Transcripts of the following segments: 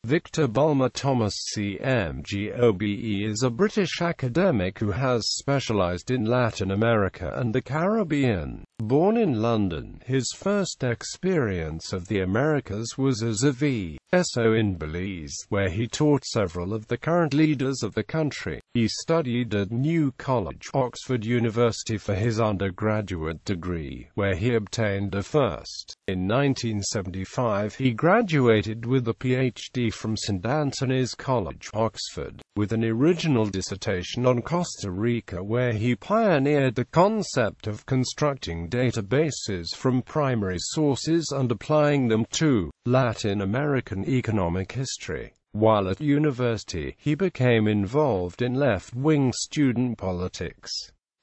Victor Bulmer-Thomas CMG OBE is a British academic who has specialised in Latin America and the Caribbean. Born in London, his first experience of the Americas was as a VSO in Belize, where he taught several of the current leaders of the country. He studied at New College, Oxford University for his undergraduate degree, where he obtained a first. In 1975 he graduated with a PhD from St. Anthony's College, Oxford, with an original dissertation on Costa Rica, where he pioneered the concept of constructing databases from primary sources and applying them to Latin American economic history. While at university, he became involved in left-wing student politics.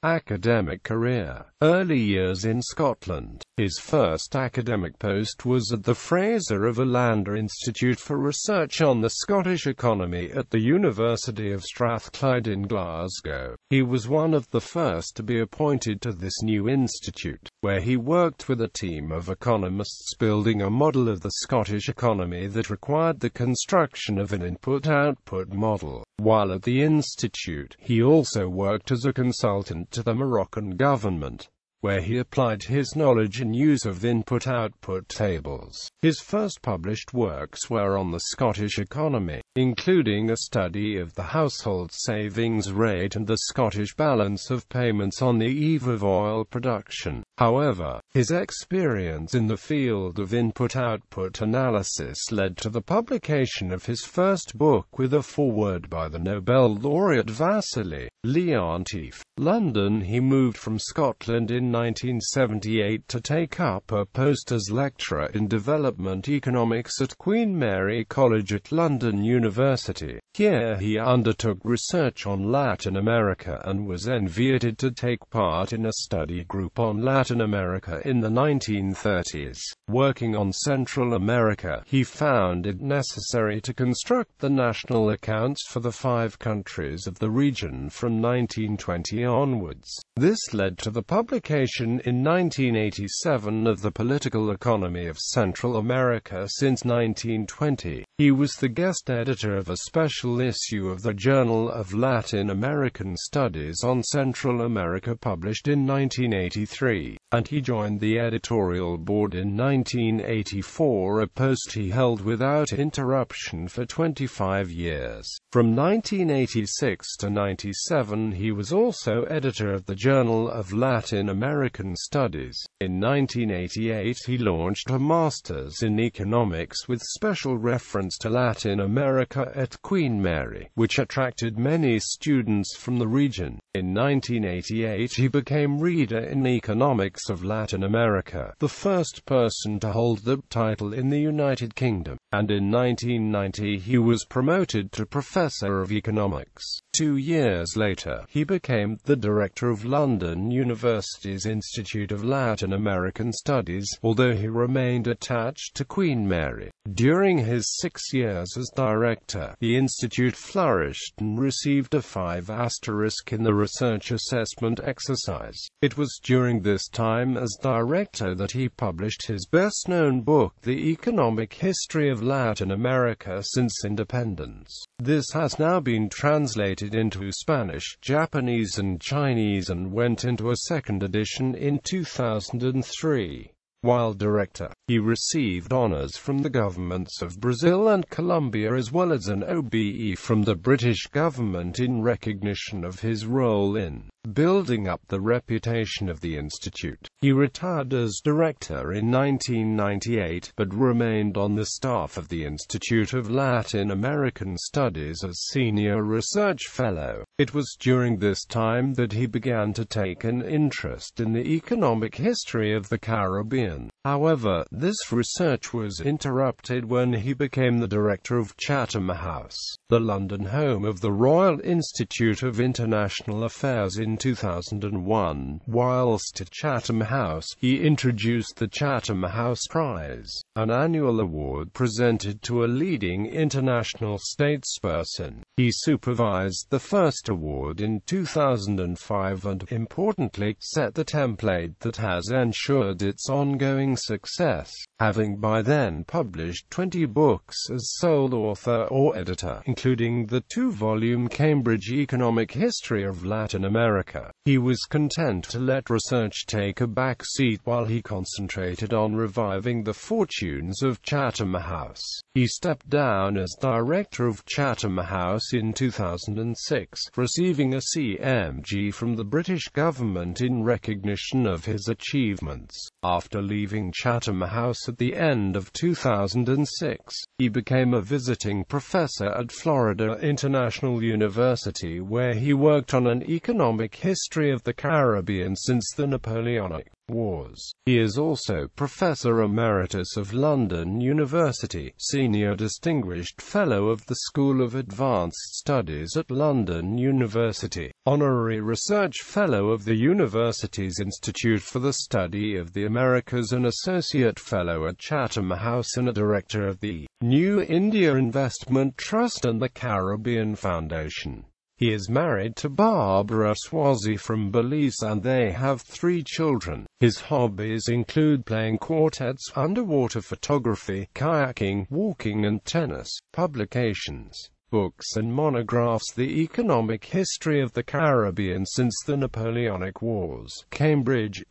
Academic career. Early years in Scotland. His first academic post was at the Fraser of Allander Institute for Research on the Scottish Economy at the University of Strathclyde in Glasgow. He was one of the first to be appointed to this new institute, where he worked with a team of economists building a model of the Scottish economy that required the construction of an input-output model. While at the institute, he also worked as a consultant to the Moroccan government, where he applied his knowledge and use of input-output tables. His first published works were on the Scottish economy, including a study of the household savings rate and the Scottish balance of payments on the eve of oil production. However, his experience in the field of input-output analysis led to the publication of his first book with a foreword by the Nobel laureate Vasily Leontief. London. He moved from Scotland in 1978 to take up a post as lecturer in development economics at Queen Mary College at London University. Here he undertook research on Latin America and was invited to take part in a study group on Latin America in the 1930s. Working on Central America, he found it necessary to construct the national accounts for the 5 countries of the region from 1920 onwards. This led to the publication in 1987 of The Political Economy of Central America since 1920. He was the guest editor of a special issue of the Journal of Latin American Studies on Central America published in 1983, and he joined the editorial board in 1984, a post he held without interruption for 25 years. From 1986 to 97 he was also editor of the Journal of Latin American Studies. In 1988 he launched a Master's in Economics with special reference to Latin America at Queen Mary, which attracted many students from the region. In 1988 he became Reader in Economics of Latin America, the first person to hold the title in the United Kingdom, and in 1990 he was promoted to Professor of Economics. 2 years later, he became the director of London University's Institute of Latin American Studies, although he remained attached to Queen Mary. During his 6 years as director, the institute flourished and received a 5 asterisk in the research assessment exercise. It was during this time as director that he published his best-known book, The Economic History of Latin America Since Independence. This has now been translated into Spanish, Japanese and Chinese and went into a second edition in 2003. While director, he received honors from the governments of Brazil and Colombia as well as an OBE from the British government in recognition of his role in building up the reputation of the institute. He retired as director in 1998, but remained on the staff of the Institute of Latin American Studies as senior research fellow. It was during this time that he began to take an interest in the economic history of the Caribbean. However, this research was interrupted when he became the director of Chatham House, the London home of the Royal Institute of International Affairs in 2001. Whilst at Chatham House, he introduced the Chatham House Prize, an annual award presented to a leading international statesperson. He supervised the first award in 2005 and, importantly, set the template that has ensured its ongoing success. Press, having by then published 20 books as sole author or editor, including the 2-volume Cambridge Economic History of Latin America. He was content to let research take a back seat while he concentrated on reviving the fortunes of Chatham House. He stepped down as director of Chatham House in 2006, receiving a CMG from the British government in recognition of his achievements. After leaving Chatham House at the end of 2006, he became a visiting professor at Florida International University, where he worked on an economic history of the Caribbean since the Napoleonic Wars. He is also Professor Emeritus of London University, Senior Distinguished Fellow of the School of Advanced Studies at London University, Honorary Research Fellow of the University's Institute for the Study of the Americas, and Associate Fellow at Chatham House, and a Director of the New India Investment Trust and the Caribbean Foundation. He is married to Barbara Swazi from Belize, and they have 3 children. His hobbies include playing quartets, underwater photography, kayaking, walking and tennis. Publications: books and monographs. The Economic History of the Caribbean Since the Napoleonic Wars. Cambridge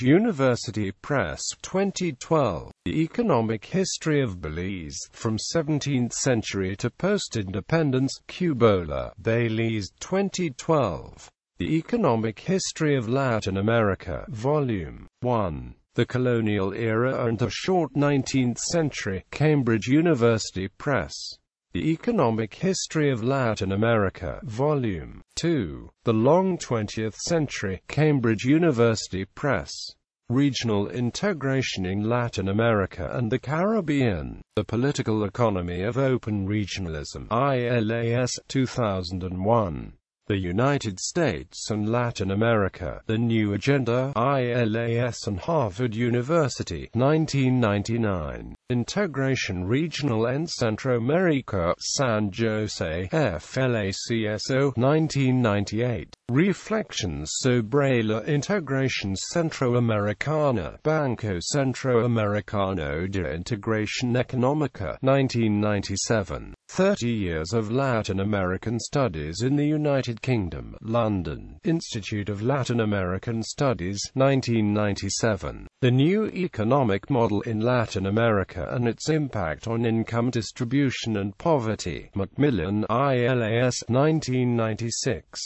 University Press, 2012. The Economic History of Belize, From 17th Century to Post-Independence. Cubola, Belize, 2012. The Economic History of Latin America, Volume 1. The Colonial Era and the Short 19th Century. Cambridge University Press. The Economic History of Latin America, Volume 2. The Long 20th Century. Cambridge University Press. Regional Integration in Latin America and the Caribbean. The Political Economy of Open Regionalism. ILAS, 2001. The United States and Latin America, The New Agenda, ILAS and Harvard University, 1999. Integration Regional and Centroamerica, San Jose, FLACSO, 1998. Reflections sobre la Integración Centroamericana, Banco Centroamericano de Integración Económica, 1997. 30 Years of Latin American Studies in the United Kingdom, London, Institute of Latin American Studies, 1997. The New Economic Model in Latin America and Its Impact on Income Distribution and Poverty, Macmillan, ILAS, 1996.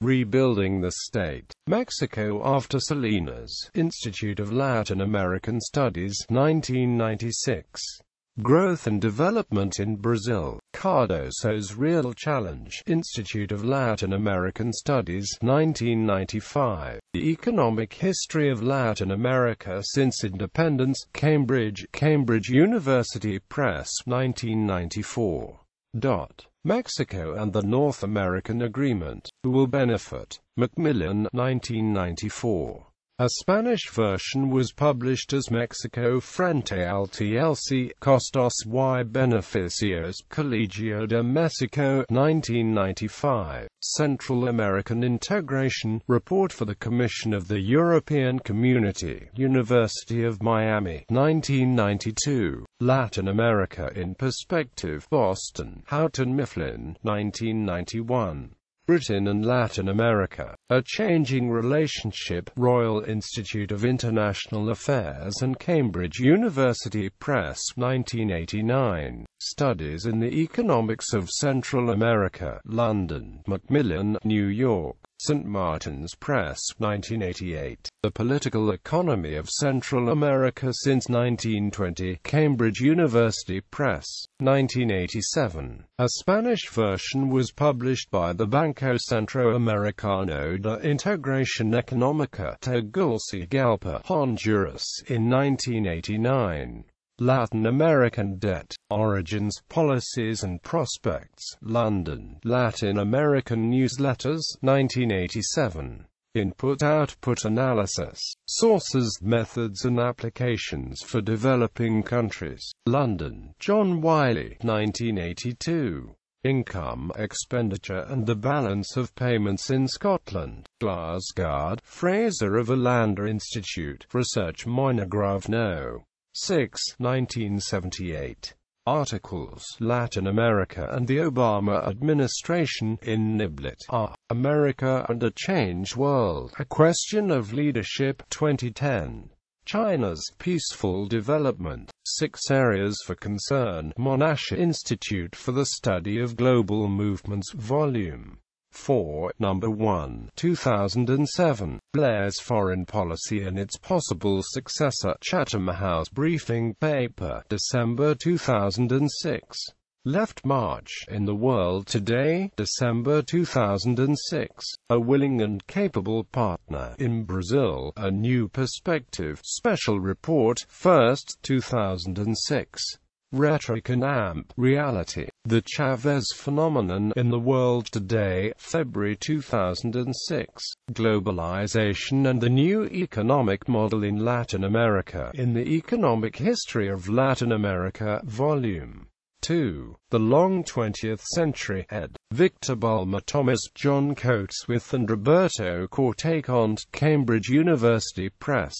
Rebuilding the State. Mexico After Salinas, Institute of Latin American Studies, 1996. Growth and Development in Brazil, Cardoso's Real Challenge, Institute of Latin American Studies, 1995. The Economic History of Latin America Since Independence, Cambridge University Press, 1994. Mexico and the North American Agreement, Who Will Benefit? Macmillan, 1994. A Spanish version was published as Mexico Frente al TLC, Costos y Beneficios, Colegio de Mexico, 1995. Central American Integration, Report for the Commission of the European Community, University of Miami, 1992. Latin America in Perspective, Boston, Houghton Mifflin, 1991. Britain and Latin America, A Changing Relationship, Royal Institute of International Affairs and Cambridge University Press, 1989. Studies in the Economics of Central America, London, Macmillan, New York. St. Martin's Press, 1988. The Political Economy of Central America Since 1920, Cambridge University Press, 1987. A Spanish version was published by the Banco Centroamericano de Integración Económica, Tegucigalpa, Honduras, in 1989. Latin American Debt, Origins, Policies and Prospects, London, Latin American Newsletters, 1987. Input-Output Analysis, Sources, Methods and Applications for Developing Countries, London, John Wiley, 1982. Income, Expenditure and the Balance of Payments in Scotland. Glasgow, Fraser of Allander Institute, Research Monograph No. 6, 1978. Articles, Latin America and the Obama Administration, in Niblet. America and a Changed World, A Question of Leadership, 2010. China's Peaceful Development, 6 Areas for Concern, Monash Institute for the Study of Global Movements, Volume 4, No. 1, 2007. Blair's Foreign Policy and Its Possible Successor, Chatham House Briefing Paper, December 2006. Left March, in the World Today, December 2006. A Willing and Capable Partner in Brazil, A New Perspective, Special Report, 1st, 2006. Rhetoric and Amp Reality, The Chavez Phenomenon in the World Today, February 2006. Globalization and the New Economic Model in Latin America, in the Economic History of Latin America, Volume 2. The Long 20th Century, ed. Victor Bulmer-Thomas, John Coatsworth and Roberto Cortacont, Cambridge University Press.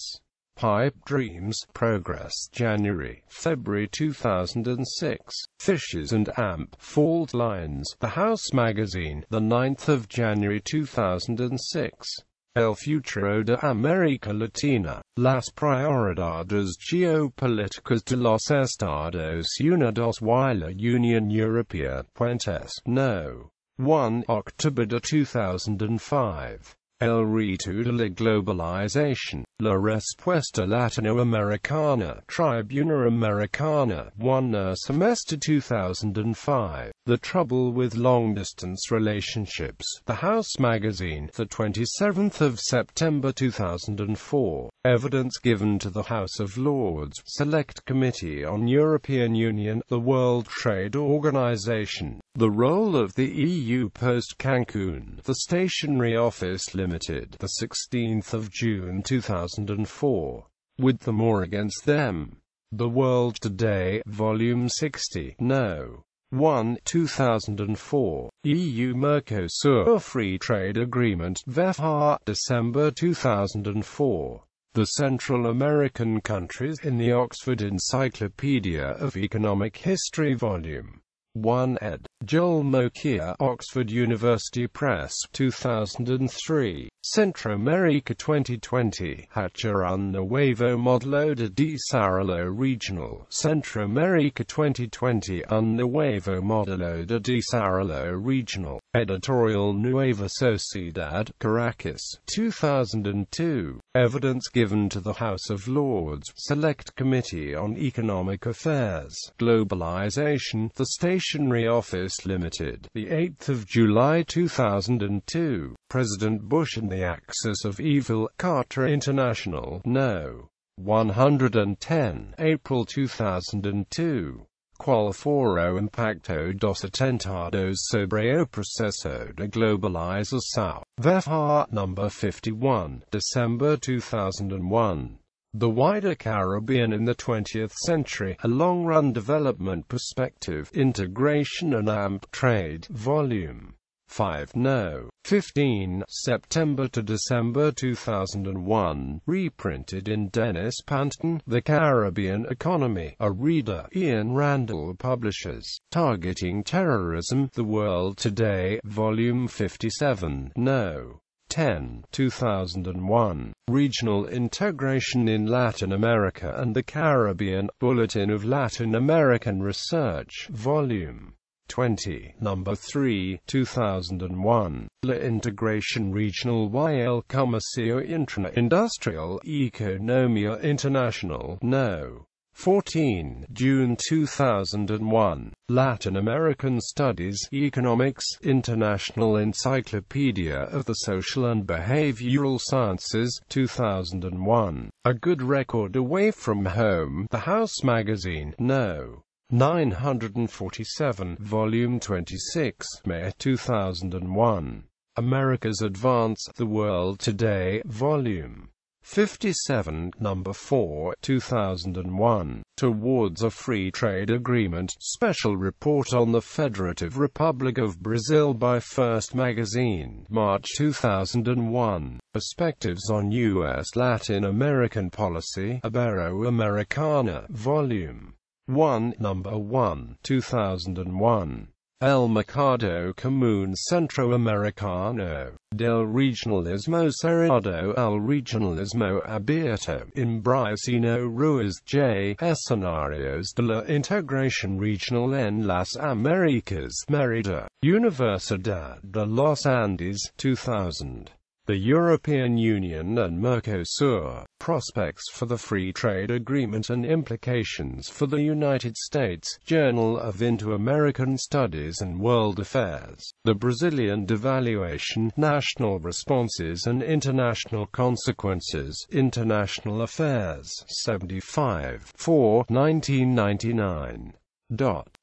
Pipe Dreams, Progress, January, February 2006. Fishes and Amp, Fault Lines, The House Magazine, the 9th of January 2006. El futuro de América Latina, Las prioridades geopolíticas de los Estados Unidos y la Unión Europea, Puentes, No. 1, October 2005. El reto de la globalización, La respuesta latinoamericana, Tribuna Americana, 1 semester 2005. The Trouble with Long-Distance Relationships, The House Magazine, the 27th of September 2004. Evidence given to the House of Lords, Select Committee on European Union, the World Trade Organization. The Role of the EU Post-Cancun, The Stationery Office Limited, the 16th of June 2004. With them or against them. The World Today, Volume 60, No. 1, 2004. EU-Mercosur Free Trade Agreement, VEFA, December 2004. The Central American Countries, in the Oxford Encyclopedia of Economic History, Volume 1, ed. Joel Mokia, Oxford University Press, 2003. Centroamérica 2020, Hacha un nuevo modelo de desarrollo regional. Centroamérica 2020, un nuevo modelo de desarrollo regional. Editorial Nueva Sociedad, Caracas, 2002. Evidence given to the House of Lords, Select Committee on Economic Affairs. Globalization, The Stationery Office Limited, the 8th of July 2002. President Bush and the Axis of Evil, Carter International, No. 110, April 2002. Qual foro impacto dos atentados sobre o proceso de globalização. VEFA, No. 51, December 2001. The Wider Caribbean in the 20th Century, A Long-Run Development Perspective, Integration and Amp Trade, Volume 5, No. 15, September to December 2001, reprinted in Dennis Panton, The Caribbean Economy, a reader, Ian Randall Publishers, Targeting Terrorism, The World Today, Volume 57, No. 10, 2001, Regional Integration in Latin America and the Caribbean, Bulletin of Latin American Research, Volume 20, No. 3, 2001. La Integración Regional y el Comercio Intra-Industrial, Economía Internacional, No. 14, June 2001. Latin American Studies, Economics, International Encyclopedia of the Social and Behavioral Sciences, 2001. A Good Record Away from Home, The House Magazine, No. 947, Volume 26, May 2001. America's Advance, The World Today, Volume 57. Number 4, 2001. Towards a Free Trade Agreement. Special report on the Federative Republic of Brazil by First Magazine, March 2001. Perspectives on U.S. Latin American Policy. Ibero-Americana. Volume 1. Number 1, 2001. El Mercado Común Centroamericano, del Regionalismo Cerrado al Regionalismo Abierto, Imbriceno Ruiz J. Escenarios de la Integración Regional en las Américas, Mérida, Universidad de los Andes, 2000. The European Union and Mercosur, Prospects for the Free Trade Agreement and Implications for the United States, Journal of Inter-American Studies and World Affairs. The Brazilian Devaluation, National Responses and International Consequences, International Affairs, 75, 4, 1999.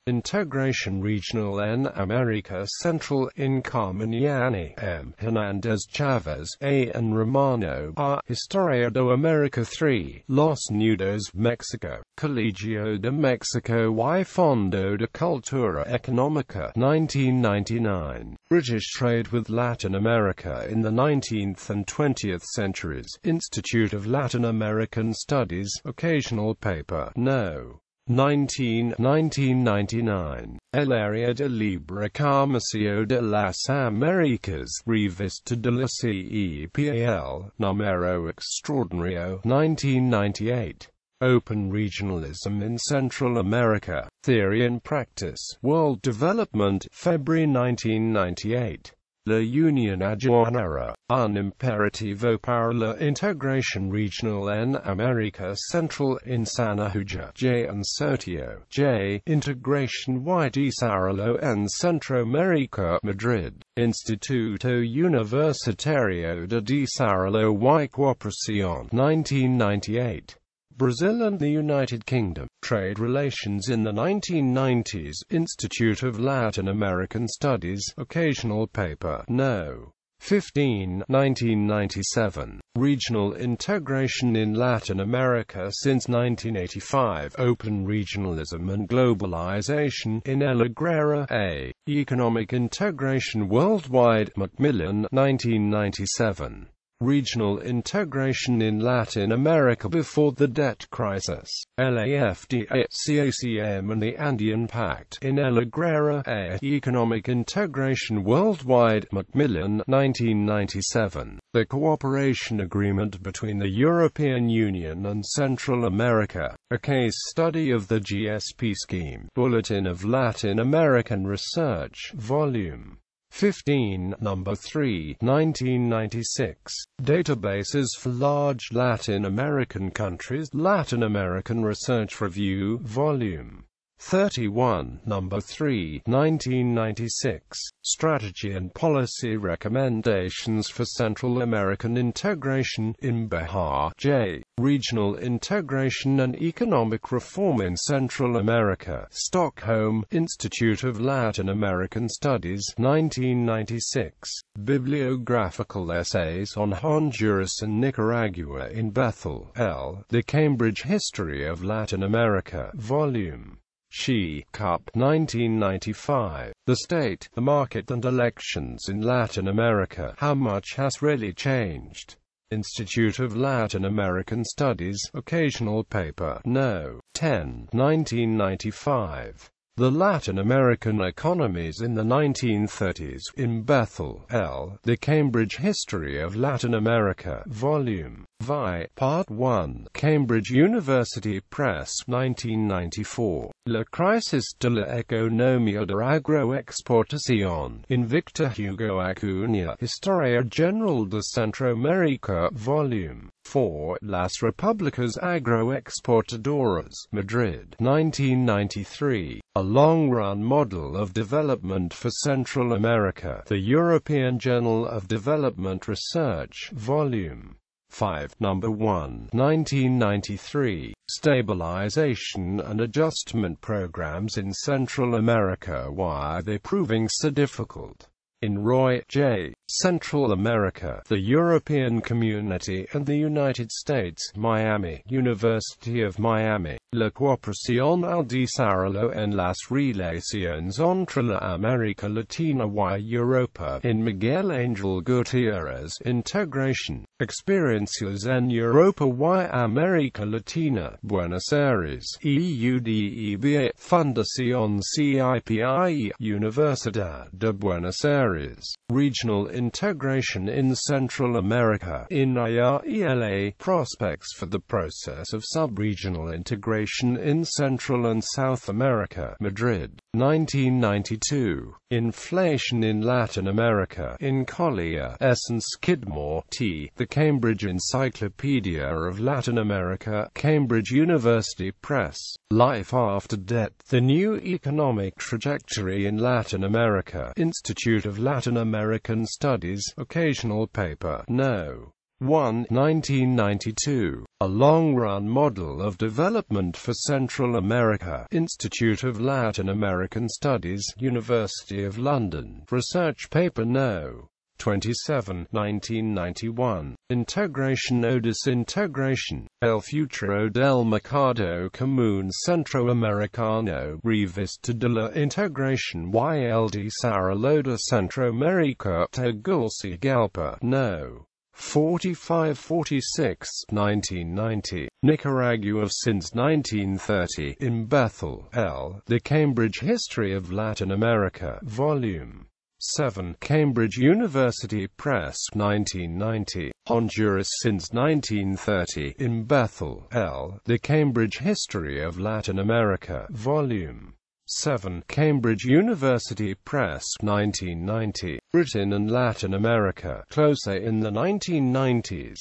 Integration Regional en América Central in Carmeniani, M. Hernández Chávez, A. and Romano, R. Historia de América 3, Los Nudos, Mexico, Colegio de Mexico y Fondo de Cultura Económica, 1999. British Trade with Latin America in the 19th and 20th Centuries, Institute of Latin American Studies, occasional paper, No. 1999. El área de libre comercio de las Américas, Revista de la CEPAL, número extraordinario, 1998. Open Regionalism in Central America, Theory and Practice, World Development, February 1998. La Unión Aduanera, un imperativo para la integración regional en América Central in Sanahuja, J. and Sotio, J. Integración y Desarrollo en Centroamérica, Madrid, Instituto Universitario de Desarrollo y Cooperación, 1998. Brazil and the United Kingdom, Trade Relations in the 1990s, Institute of Latin American Studies, occasional paper, No. 15, 1997. Regional Integration in Latin America since 1985, Open Regionalism and Globalization in El Agrera, A. Economic Integration Worldwide, Macmillan, 1997. Regional Integration in Latin America before the Debt Crisis, LAFTA, CACM and the Andean Pact, in El Agrera, A. Economic Integration Worldwide, Macmillan, 1997. The Cooperation Agreement between the European Union and Central America, a case study of the GSP scheme, Bulletin of Latin American Research, Volume 15, Number 3, 1996. Databases for Large Latin American Countries, Latin American Research Review, Volume 31, Number 3, 1996. Strategy and Policy Recommendations for Central American Integration, in Bahar, J. Regional Integration and Economic Reform in Central America, Stockholm, Institute of Latin American Studies, 1996. Bibliographical Essays on Honduras and Nicaragua in Bethel, L. The Cambridge History of Latin America, Volume She, Cup, 1995. The State, the Market and Elections in Latin America, How Much Has Really Changed? Institute of Latin American Studies, occasional paper, No. 10, 1995. The Latin American Economies in the 1930s, in Bethel, L. The Cambridge History of Latin America, Volume Vi, Part 1, Cambridge University Press, 1994. La crisis de la economía de agroexportación, in Victor Hugo Acuña, Historia General de Centroamérica, Volume 4, Las Repúblicas Agroexportadoras, Madrid, 1993. A long-run model of development for Central America, the European Journal of Development Research, Volume 5, Number 1, 1993. Stabilization and adjustment programs in Central America. Why are they proving so difficult? In Roy J. Central America, the European Community and the United States, Miami, University of Miami. La cooperación al desarrollo en las relaciones entre la América Latina y Europa. In Miguel Angel Gutierrez, Integration, Experiencias en Europa y América Latina, Buenos Aires, EUDEBA, Fundación CIPIE, Universidad de Buenos Aires. Regional Integration in Central America. In IRELA, Prospects for the Process of Sub-Regional Integration in Central and South America, Madrid, 1992. Inflation in Latin America. In Collier, S. and Skidmore, T. The Cambridge Encyclopedia of Latin America, Cambridge University Press. Life After Debt. The New Economic Trajectory in Latin America, Institute of Latin American Studies, Occasional Paper, No. 1, 1992. A Long-Run Model of Development for Central America, Institute of Latin American Studies, University of London. Research Paper No. 27, 1991. Integration o Desintegration. El futuro del mercado común centroamericano. Revista de la Integración y el Desarrollo de Centroamérica. Tegucigalpa, No. 45-46, 1990. Nicaragua since 1930. In Bethel, L. The Cambridge History of Latin America, Volume 7. Cambridge University Press, 1990. Honduras since 1930. In Bethel, L. The Cambridge History of Latin America, Volume 7. Cambridge University Press, 1990. Britain and Latin America, closer in the 1990s.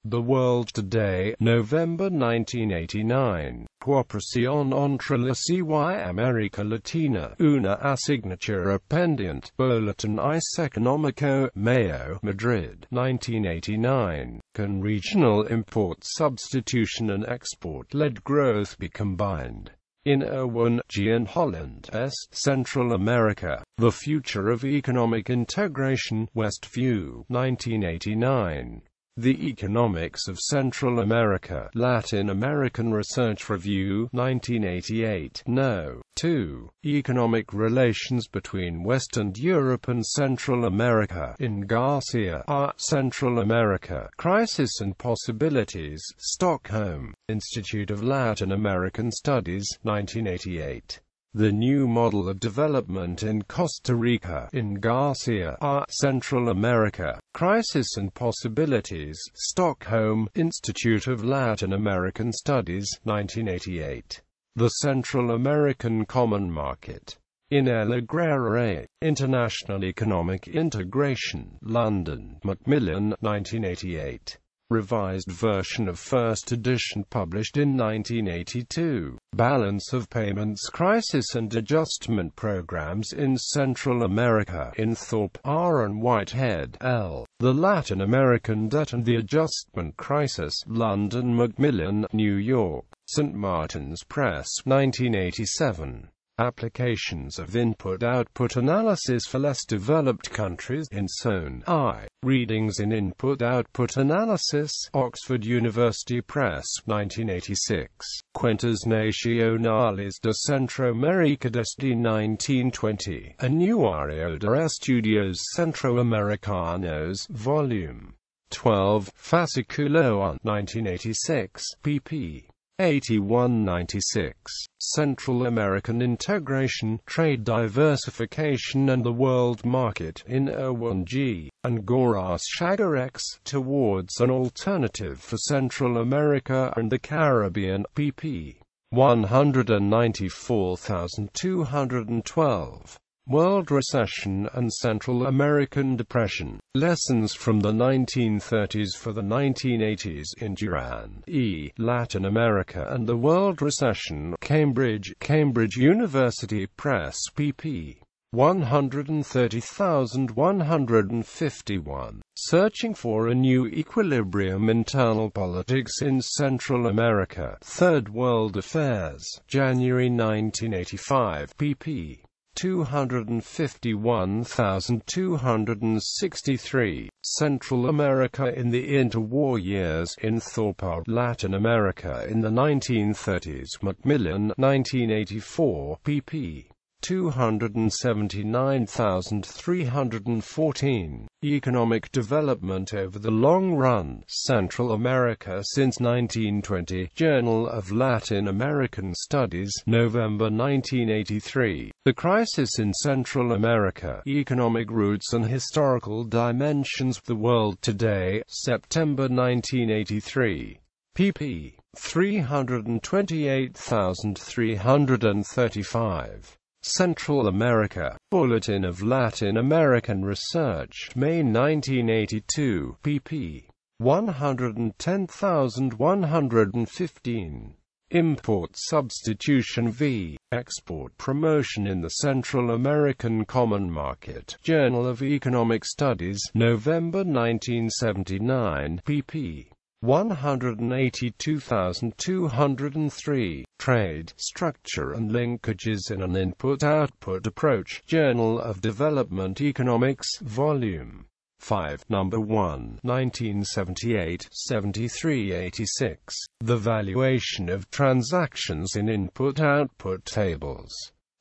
The World Today, November 1989. Cooperación entre las y América Latina, una asignatura pendiente. Boletín Económico, Mayo, Madrid, 1989. Can regional import substitution and export-led growth be combined? In Erwin G. and Holland, S. Central America, The Future of Economic Integration, Westview, 1989. The Economics of Central America, Latin American Research Review, 1988, No. 2. Economic Relations between Western Europe and Central America, in Garcia, R. Central America, Crisis and Possibilities, Stockholm, Institute of Latin American Studies, 1988. The New Model of Development in Costa Rica, in Garcia, R. Central America, Crisis and Possibilities, Stockholm, Institute of Latin American Studies, 1988. The Central American Common Market. In El Agrare, International Economic Integration, London, Macmillan, 1988. Revised version of first edition published in 1982. Balance of Payments Crisis and Adjustment Programs in Central America, in Thorpe, R. and Whitehead, L. The Latin American Debt and the Adjustment Crisis, London, Macmillan, New York, St. Martin's Press, 1987. Applications of Input-Output Analysis for Less Developed Countries, in Zone I. Readings in Input-Output Analysis, Oxford University Press, 1986. Cuentas Nacionales de Centroamérica desde 1920. Anuario de Estudios Centroamericanos, Volume 12, Fascículo 1, 1986, pp. 81-96. Central American Integration, Trade Diversification and the World Market, in Erwin G. and Goras Shagarex, Towards an Alternative for Central America and the Caribbean, pp. 194,212. World Recession and Central American Depression. Lessons from the 1930s for the 1980s in Duran, E. Latin America and the World Recession. Cambridge University Press, pp. 130,151. Searching for a New Equilibrium Internal Politics in Central America. Third World Affairs. January 1985, pp. 251,263. Central America in the interwar years. In Thorpe, Latin America in the 1930s. Macmillan, 1984, pp. 279,314. Economic development over the long run. Central America since 1920. Journal of Latin American Studies, November 1983. The Crisis in Central America. Economic Roots and Historical Dimensions. The World Today, September 1983. pp. 328,335. Central America. Bulletin of Latin American Research, May 1982, pp. 110,115. Import Substitution v. Export Promotion in the Central American Common Market. Journal of Economic Studies, November 1979, pp. 182,203. Trade, Structure and Linkages in an Input-Output Approach. Journal of Development Economics, Volume 5, Number 1, 1978, 7386. The Valuation of Transactions in Input-Output Tables.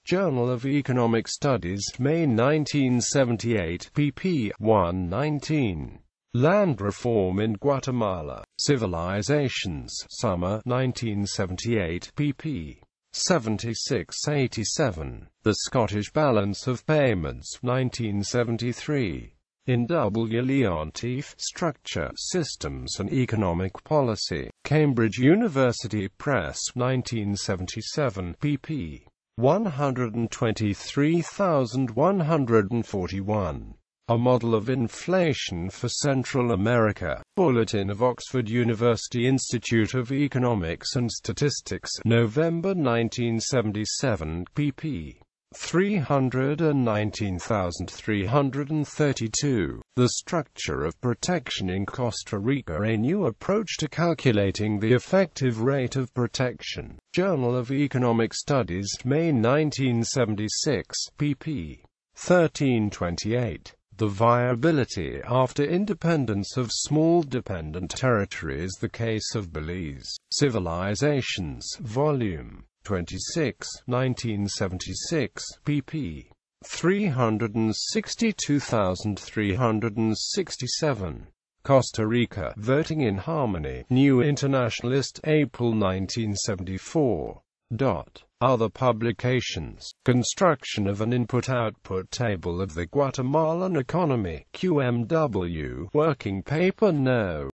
Journal of Economic Studies, May 1978, pp. 119. Land Reform in Guatemala. Civilizations. Summer, 1978, pp. 76-87. The Scottish Balance of Payments, 1973. In W. Leontief, Structure, Systems and Economic Policy. Cambridge University Press, 1977, pp. 123,141. A Model of Inflation for Central America. Bulletin of Oxford University Institute of Economics and Statistics, November 1977, pp. 319,332. The Structure of Protection in Costa Rica. A New Approach to Calculating the Effective Rate of Protection. Journal of Economic Studies, May 1976, pp. 1328. The Viability After Independence of Small Dependent Territories. The Case of Belize. Civilizations, Volume 26, 1976, pp. 362,367. Costa Rica, Voting in Harmony. New Internationalist, April 1974. Other publications. Construction of an Input-Output Table of the Guatemalan Economy. QMW. Working Paper No.